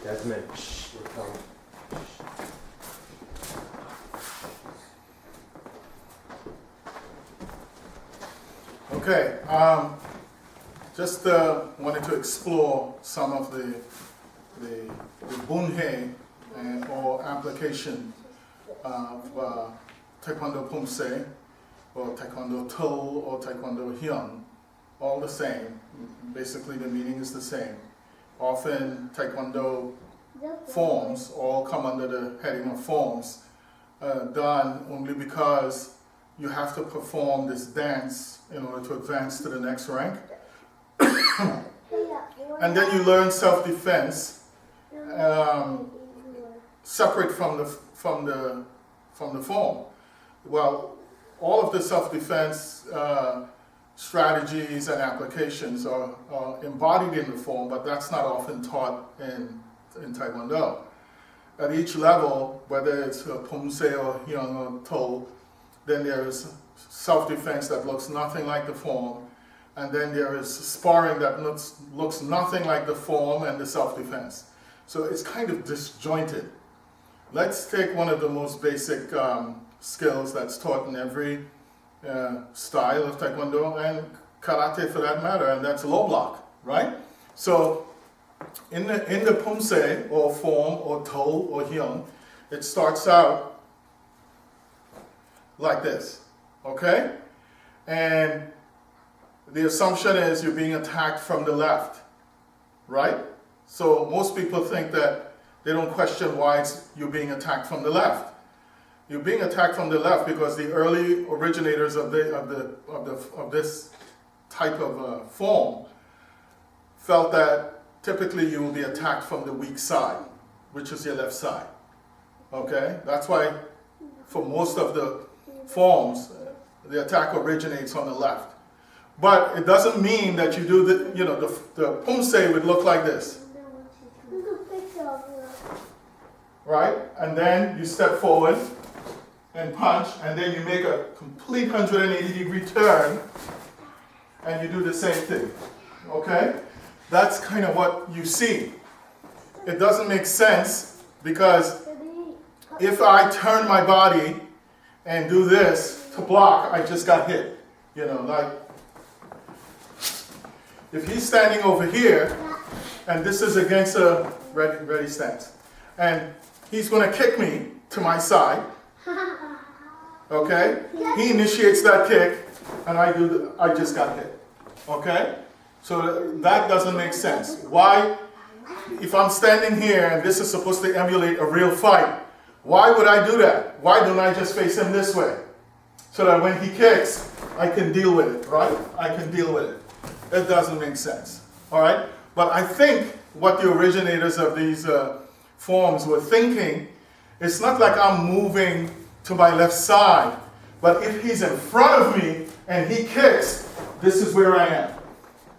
Jasmine, we're coming. Okay, just wanted to explore some of the Boon Hae or application of Taekwondo Boon Hae or Taekwondo To or Taekwondo Hyun, all the same. Basically the meaning is the same. Often Taekwondo forms all come under the heading of forms, done only because you have to perform this dance in order to advance to the next rank. And then you learn self-defense, separate from the form. Well, all of the self-defense strategies and applications are embodied in the form, but that's not often taught in Taekwondo. At each level, whether it's Boon Hae or Hyun or To, then there is self-defense that looks nothing like the form, and then there is sparring that looks nothing like the form and the self-defense. So it's kind of disjointed. Let's take one of the most basic skills that's taught in every style of Taekwondo and Karate for that matter, and that's low block, right? So in the Boon Hae or form or To or Hyun, it starts out like this, okay? And the assumption is you're being attacked from the left, right? So most people think that they don't question why you're being attacked from the left. You're being attacked from the left because the early originators of this type of form felt that typically you will be attacked from the weak side, which is your left side, okay? That's why for most of the forms, the attack originates on the left. But it doesn't mean that you do the Boon Hae would look like this. Right? And then you step forward and punch, and then you make a complete 180-degree turn, and you do the same thing. Okay? That's kind of what you see. It doesn't make sense because if I turn my body and do this to block, I just got hit. You know, like, if he's standing over here, and this is against a ready stance, and he's going to kick me to my side, okay? He initiates that kick, and I just got hit, okay? So that doesn't make sense. Why, if I'm standing here, and this is supposed to emulate a real fight, why would I do that? Why don't I just face him this way? So that when he kicks, I can deal with it, right? I can deal with it. It doesn't make sense, all right? But I think what the originators of these forms were thinking, it's not like I'm moving to my left side, but if he's in front of me and he kicks, this is where I am.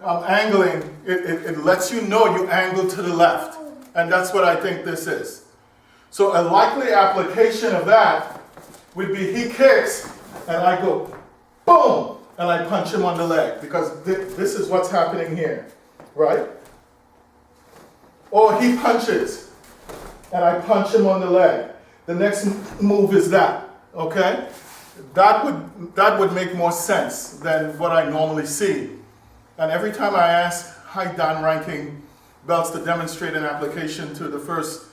I'm angling. It lets you know you angle to the left, and that's what I think this is. So a likely application of that would be he kicks, and I go, boom, and I punch him on the leg, because this is what's happening here, right? Or he punches, and I punch him on the leg. The next move is that, okay? That would make more sense than what I normally see. And every time I ask high Dan ranking belts to demonstrate an application to the first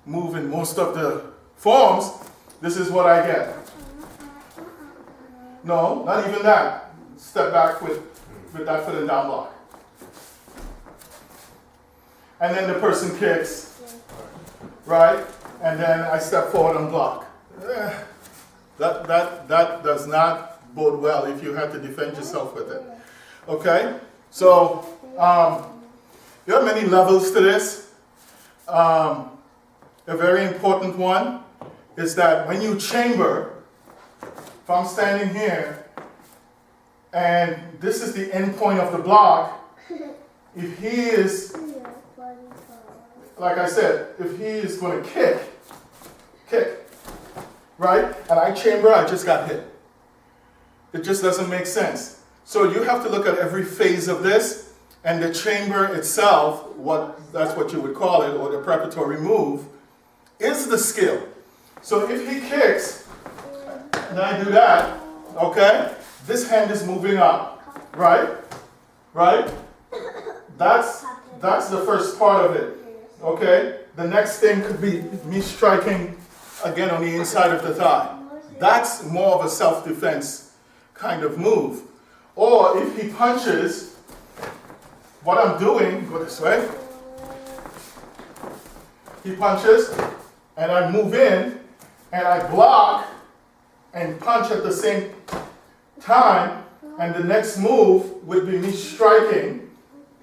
move in most of the forms, this is what I get. No, not even that. Step back with that foot and down block. And then the person kicks, right? And then I step forward and block. That does not bode well if you have to defend yourself with it. Okay? So, there are many levels to this. A very important one is that when you chamber, if I'm standing here, and this is the end point of the block, if he is, like I said, if he is going to kick, right? And I chamber, I just got hit. It just doesn't make sense. So you have to look at every phase of this And the chamber itself, that's what you would call it, or the preparatory move, is the skill. So if he kicks, and I do that, okay, this hand is moving up, right? Right? That's the first part of it, okay? The next thing could be me striking again on the inside of the thigh. That's more of a self-defense kind of move. Or if he punches, what I'm doing, go this way. He punches, and I move in, and I block and punch at the same time, and the next move would be me striking,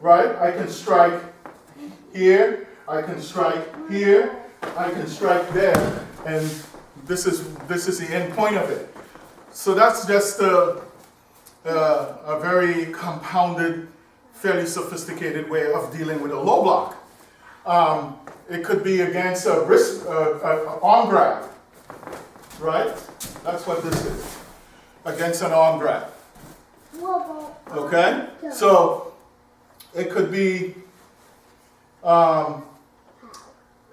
right? I can strike here, I can strike here, I can strike there, and this is the end point of it. So that's just a very compounded, fairly sophisticated way of dealing with a low block. It could be against a wrist, arm grab, right? That's what this is, against an arm grab. Okay? So it could be,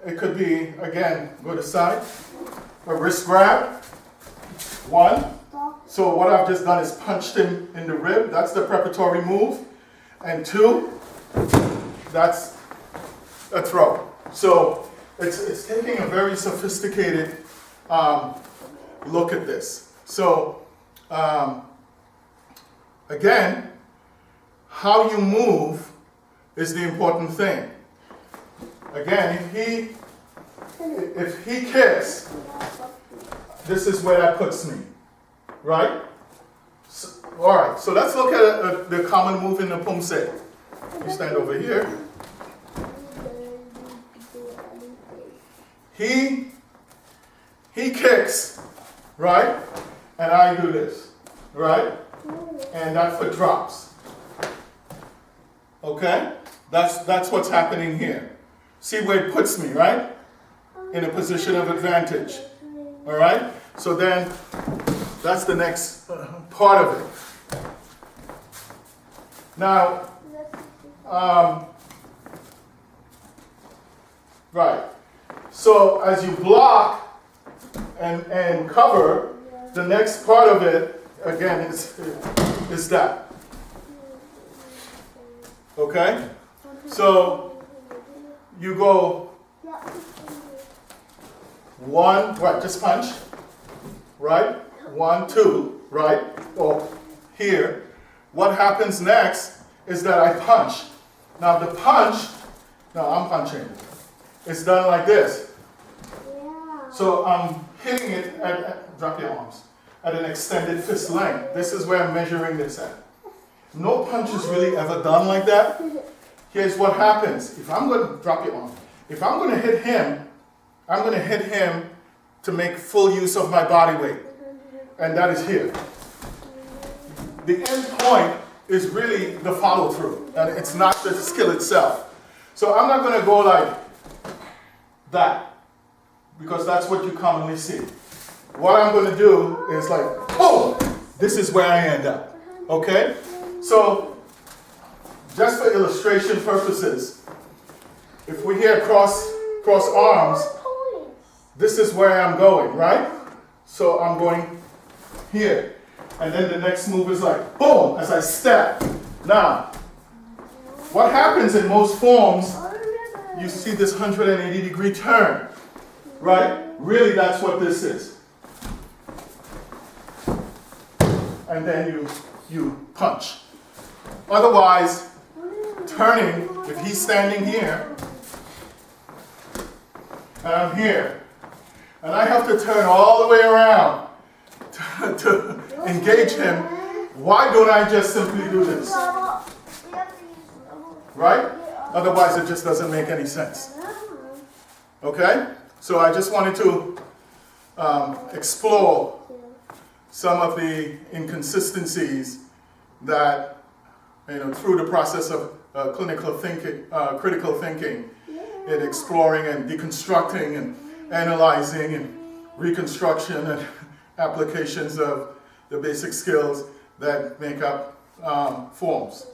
again, go to side, a wrist grab, one. So what I've just done is punched him in the rib. That's the preparatory move. And two, that's a throw. So it's taking a very sophisticated look at this. So again, how you move is the important thing. Again, if he kicks, this is where that puts me, right? So, all right, so let's look at the common move in the Pumse. You stand over here. He kicks, right? And I do this, right? And that foot drops. Okay? That's what's happening here. See where it puts me, right? In a position of advantage. All right? So then, that's the next part of it. Now, right. So as you block and cover, the next part of it, again, is that. Okay? So you go one, right, just punch, right? 1, 2, right? Or here. What happens next is that I punch. Now the punch, no, I'm punching. It's done like this. So I'm hitting it drop your arms, at an extended fist length. This is where I'm measuring this at. No punch is really ever done like that. Here's what happens. If I'm going to drop your arm, if I'm going to hit him, I'm going to hit him to make full use of my body weight. And that is here. The end point is really the follow through, and it's not the skill itself. So I'm not going to go like that, because that's what you commonly see. What I'm going to do is like, oh, this is where I end up. Okay? So, just for illustration purposes, if we here cross arms, this is where I'm going, right? So I'm going here. And then the next move is like, boom, as I step. Now, what happens in most forms, you see this 180-degree turn, right? Really, that's what this is. And then you punch. Otherwise, turning, if he's standing here, and I'm here, and I have to turn all the way around to engage him, why don't I just simply do this? Right? Otherwise, it just doesn't make any sense. Okay? So I just wanted to explore some of the inconsistencies that, through the process of critical thinking, in exploring and deconstructing and analyzing and reconstruction and applications of the basic skills that make up forms.